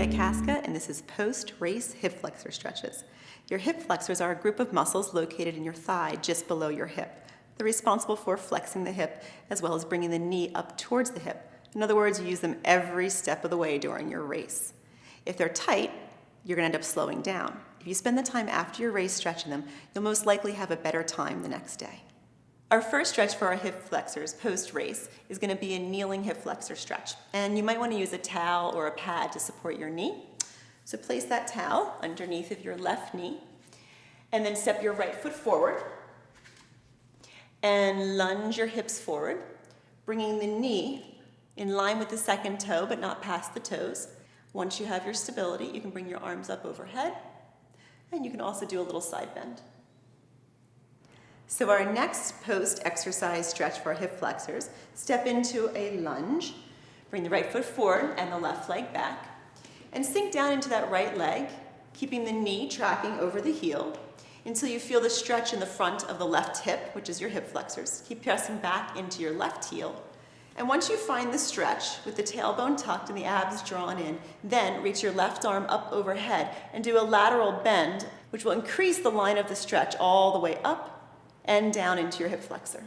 Juliet Kaska, and this is post-race hip flexor stretches. Your hip flexors are a group of muscles located in your thigh just below your hip. They're responsible for flexing the hip as well as bringing the knee up towards the hip. In other words, you use them every step of the way during your race. If they're tight, you're going to end up slowing down. If you spend the time after your race stretching them, you'll most likely have a better time the next day. Our first stretch for our hip flexors post-race is going to be a kneeling hip flexor stretch. And you might want to use a towel or a pad to support your knee. So place that towel underneath of your left knee and then step your right foot forward and lunge your hips forward, bringing the knee in line with the second toe but not past the toes. Once you have your stability, you can bring your arms up overhead and you can also do a little side bend. So our next post-exercise stretch for our hip flexors, step into a lunge, bring the right foot forward and the left leg back, and sink down into that right leg, keeping the knee tracking over the heel until you feel the stretch in the front of the left hip, which is your hip flexors. Keep pressing back into your left heel. And once you find the stretch with the tailbone tucked and the abs drawn in, then reach your left arm up overhead and do a lateral bend, which will increase the line of the stretch all the way up and down into your hip flexor.